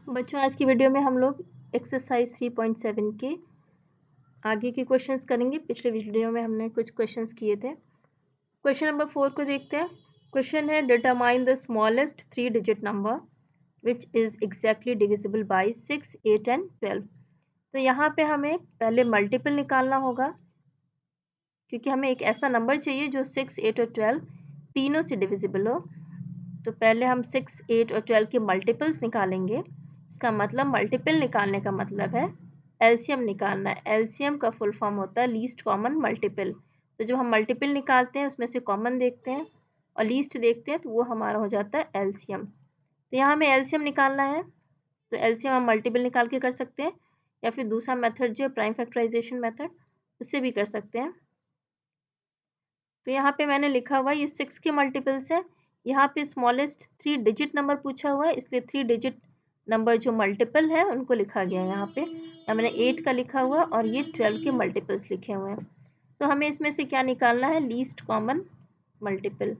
बच्चों, आज की वीडियो में हम लोग एक्सरसाइज 3.7 के आगे के क्वेश्चंस करेंगे। पिछले वीडियो में हमने कुछ क्वेश्चंस किए थे। क्वेश्चन नंबर 4 को देखते हैं। क्वेश्चन है determine the smallest 3 digit number which is exactly divisible by 6, 8 and 12। तो यहाँ पे हमें पहले मल्टीपल निकालना होगा, क्योंकि हमें एक ऐसा नंबर चाहिए जो 6, 8 और 12 तीनों से डिविजिबल हो। तो पहले हम 6, 8 और 12 के मल्टीपल्स निकालेंगे। इसका मतलब मल्टीपल निकालने का मतलब है एलसीएम निकालना है। एलसीएम का फुल फॉर्म होता है लीस्ट कॉमन मल्टीपल। तो जब हम मल्टीपल निकालते हैं उसमें से कॉमन देखते हैं और लीस्ट देखते हैं तो वो हमारा हो जाता है एलसीएम। तो यहाँ हमें एलसीएम निकालना है, तो एलसीएम हम मल्टीपल निकाल के कर सकते हैं या फिर दूसरा मेथड जो है प्राइम फैक्टराइजेशन मेथड, उससे भी कर सकते हैं। तो यहाँ पे मैंने लिखा हुआ है ये 6 के मल्टीपल्स है। यहाँ पे स्मॉलेस्ट 3 डिजिट नंबर पूछा हुआ है, इसलिए 3 डिजिट नंबर जो मल्टीपल है उनको लिखा गया है। यहाँ पे मैंने 8 का लिखा हुआ और ये 12 के मल्टीपल्स लिखे हुए हैं। तो हमें इसमें से क्या निकालना है? Least common multiple.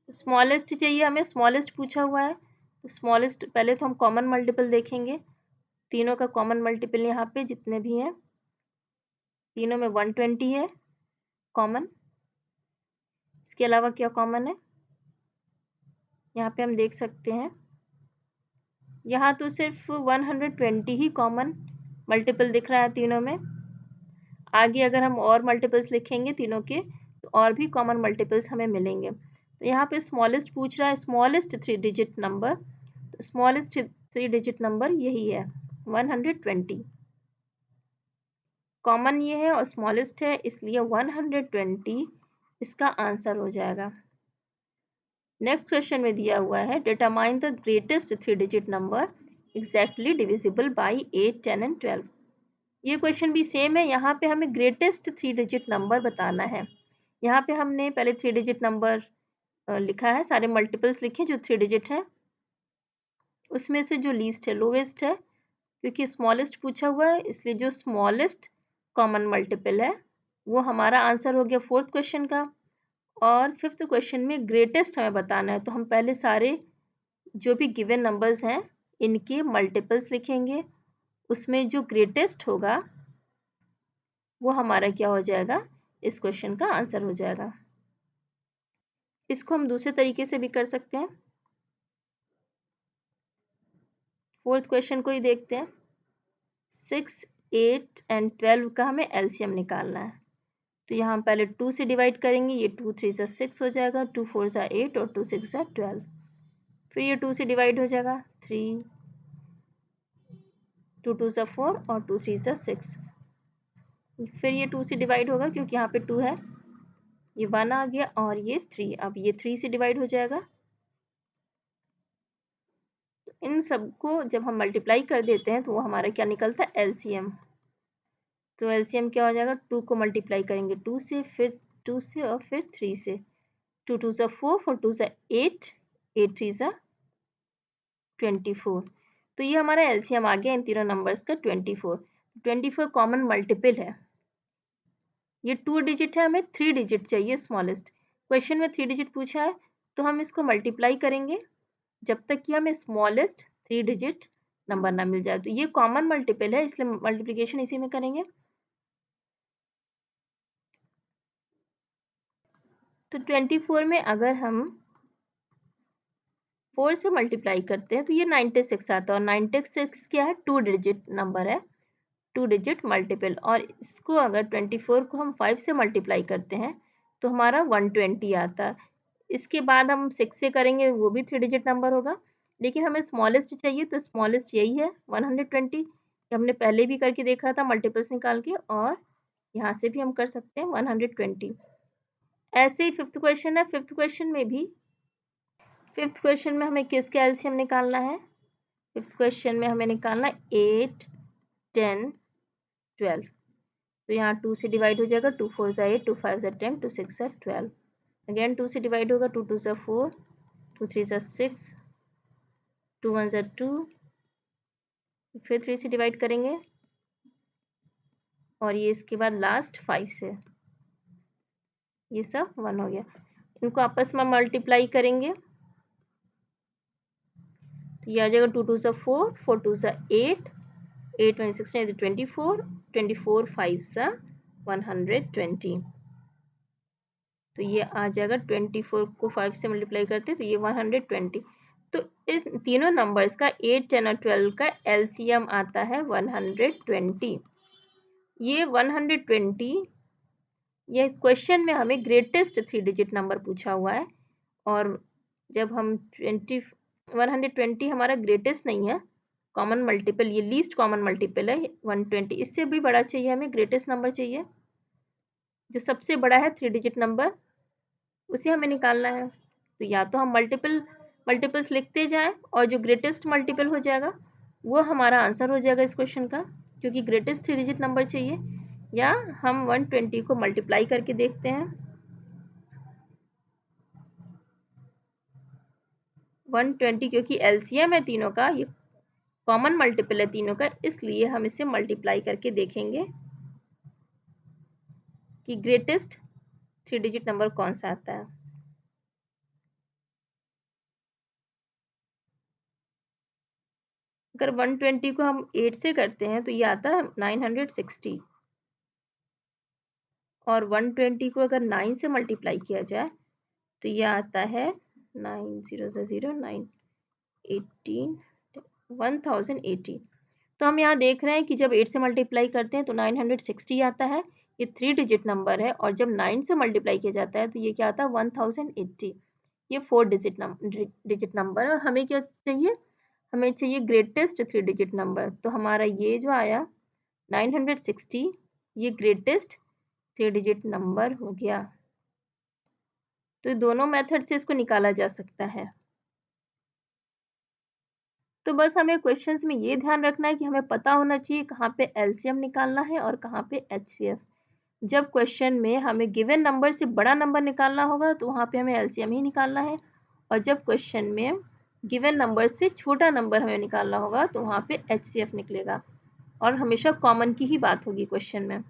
स्मॉलेस्ट चाहिए हमें, स्मॉलेस्ट पूछा हुआ है तो स्मॉलेस्ट पहले तो हम कॉमन मल्टीपल देखेंगे। तीनों का कॉमन मल्टीपल यहाँ पे जितने भी हैं तीनों में 120 है कॉमन। इसके अलावा क्या कॉमन है यहाँ पे हम देख सकते हैं, यहाँ तो सिर्फ 120 ही कॉमन मल्टीपल दिख रहा है तीनों में। आगे अगर हम और मल्टीपल्स लिखेंगे तीनों के तो और भी कॉमन मल्टीपल्स हमें मिलेंगे। तो यहाँ पे स्मॉलेस्ट पूछ रहा है, स्मॉलेस्ट 3 डिजिट नंबर, तो स्मॉलेस्ट 3 डिजिट नंबर यही है 120। कॉमन ये है और स्मॉलेस्ट है, इसलिए 120 इसका आंसर हो जाएगा। नेक्स्ट क्वेश्चन में दिया हुआ है determine the greatest 3 digit number exactly divisible by 8, 10 and 12। ये क्वेश्चन भी सेम है। यहाँ पे हमें ग्रेटेस्ट 3 डिजिट नंबर बताना है। यहाँ पे हमने पहले 3 डिजिट नंबर लिखा है, सारे मल्टीपल्स लिखे जो 3 डिजिट है, उसमें से जो लीस्ट है लोवेस्ट है, क्योंकि स्मॉलेस्ट पूछा हुआ है इसलिए जो स्मॉलेस्ट कॉमन मल्टीपल है वो हमारा आंसर हो गया 4th क्वेश्चन का। और 5th क्वेश्चन में ग्रेटेस्ट हमें बताना है, तो हम पहले सारे जो भी गिवन नंबर्स हैं इनके मल्टीपल्स लिखेंगे, उसमें जो ग्रेटेस्ट होगा वो हमारा क्या हो जाएगा, इस क्वेश्चन का आंसर हो जाएगा। इसको हम दूसरे तरीके से भी कर सकते हैं। 4th क्वेश्चन को ही देखते हैं। 6, 8 एंड 12 का हमें एलसीएम निकालना है। तो यहाँ हम पहले 2 से डिवाइड करेंगे, ये 2 3 जा 6 हो जाएगा, 2 4 जा 8 और 2 6 जा 12। फिर ये 2 से डिवाइड हो जाएगा 3, 2 2 जा 4 और 2 3 जा 6। फिर ये 2 से डिवाइड होगा क्योंकि यहाँ पे 2 है, ये 1 आ गया और ये 3, अब ये 3 से डिवाइड हो जाएगा। तो इन सबको जब हम मल्टीप्लाई कर देते हैं तो वो हमारा क्या निकलता है, एलसीएम। तो एलसीएम क्या हो जाएगा, 2 को मल्टीप्लाई करेंगे 2 से, फिर 2 से और फिर 3 से। 2 2 जा 4, 4 2 जा 8, 8 3 जा 24। तो ये हमारा एलसीएम आ गया इन तीनों नंबर्स का 24। 24 कॉमन मल्टीपल है। ये 2 डिजिट है, हमें 3 डिजिट चाहिए स्मॉलेस्ट। क्वेश्चन में 3 डिजिट पूछा है तो हम इसको मल्टीप्लाई करेंगे जब तक कि हमें स्मॉलेस्ट 3 डिजिट नंबर ना मिल जाए। तो ये कॉमन मल्टीपल है इसलिए मल्टीप्लिकेशन इसी में करेंगे। तो 24 में अगर हम 4 से मल्टीप्लाई करते हैं तो ये 96 आता है, और 96 क्या है, 2 डिजिट नंबर है, 2 डिजिट मल्टीपल। और इसको अगर 24 को हम 5 से मल्टीप्लाई करते हैं तो हमारा 120 आता है। इसके बाद हम 6 से करेंगे, वो भी 3 डिजिट नंबर होगा, लेकिन हमें स्मॉलेस्ट चाहिए तो स्मॉलेस्ट यही है 120। हमने पहले भी करके देखा था मल्टीपल्स निकाल के, और यहाँ से भी हम कर सकते हैं 120। ऐसे ही 5th क्वेश्चन है। 5th क्वेश्चन में भी 5th क्वेश्चन में हमें किसका एलसीएम निकालना है? 5th क्वेश्चन में हमें निकालना 8, 10, 12। तो यहाँ 2 से डिवाइड हो जाएगा, 2 4 जा 8, 2 5 जा 10, 2 6 जा 12। अगेन 2 से डिवाइड होगा, 2 2 जा 4, 2 3 जा 6, 2 1 जा 2, फिर 3 से डिवाइड करेंगे और ये इसके बाद लास्ट 5 से, ये सब 1 हो गया। इनको आपस में मल्टीप्लाई करेंगे ये आ जाएगा 2 2 सा 4, 4 2 सा 8, 8 1 16 24, 24 5 सा 120। तो ये आ जाएगा 24 को 5 से मल्टीप्लाई करते तो ये 120। तो इस तीनों नंबर्स का 8 10 और 12 का एलसीएम आता है 120। ये 120, ये क्वेश्चन में हमें ग्रेटेस्ट 3 डिजिट नंबर पूछा हुआ है, और जब हम 120 हमारा ग्रेटेस्ट नहीं है, कॉमन मल्टीपल, ये लीस्ट कॉमन मल्टीपल है 120। इससे भी बड़ा चाहिए हमें, ग्रेटेस्ट नंबर चाहिए, जो सबसे बड़ा है 3 डिजिट नंबर, उसे हमें निकालना है। तो या तो हम मल्टीपल्स लिखते जाएं और जो ग्रेटेस्ट मल्टीपल हो जाएगा वो हमारा आंसर हो जाएगा इस क्वेश्चन का, क्योंकि ग्रेटेस्ट 3 डिजिट नंबर चाहिए, या हम 120 को मल्टीप्लाई करके देखते हैं। 120 क्योंकि एलसीएम है तीनों का, ये कॉमन मल्टीपल है तीनों का, इसलिए हम इसे मल्टीप्लाई करके देखेंगे कि ग्रेटेस्ट 3 डिजिट नंबर कौन सा आता है। अगर 120 को हम 8 से करते हैं तो ये आता है 960, और 120 को अगर 9 से मल्टीप्लाई किया जाए तो ये आता है 9 0 से 0 9 18 1080। तो हम यहाँ देख रहे हैं कि जब 8 से मल्टीप्लाई करते हैं तो 960 आता है, ये 3 डिजिट नंबर है, और जब 9 से मल्टीप्लाई किया जाता है तो ये क्या आता है 1080। ये 4 डिजिट नंबर है, और हमें क्या चाहिए, हमें चाहिए ग्रेटेस्ट 3 डिजिट नंबर। तो हमारा ये जो आया 960, ये ग्रेटेस्ट 3 डिजिट नंबर हो गया। तो दोनों मेथड से इसको निकाला जा सकता है। तो बस हमें क्वेश्चंस में ये ध्यान रखना है कि हमें पता होना चाहिए कहाँ पे एलसीएम निकालना है और कहाँ पे एचसीएफ। जब क्वेश्चन में हमें गिवन नंबर से बड़ा नंबर निकालना होगा तो वहाँ पे हमें एलसीएम ही निकालना है, और जब क्वेश्चन में गिवन नंबर से छोटा नंबर हमें निकालना होगा तो वहाँ पे एचसीएफ निकलेगा, और हमेशा कॉमन की ही बात होगी क्वेश्चन में।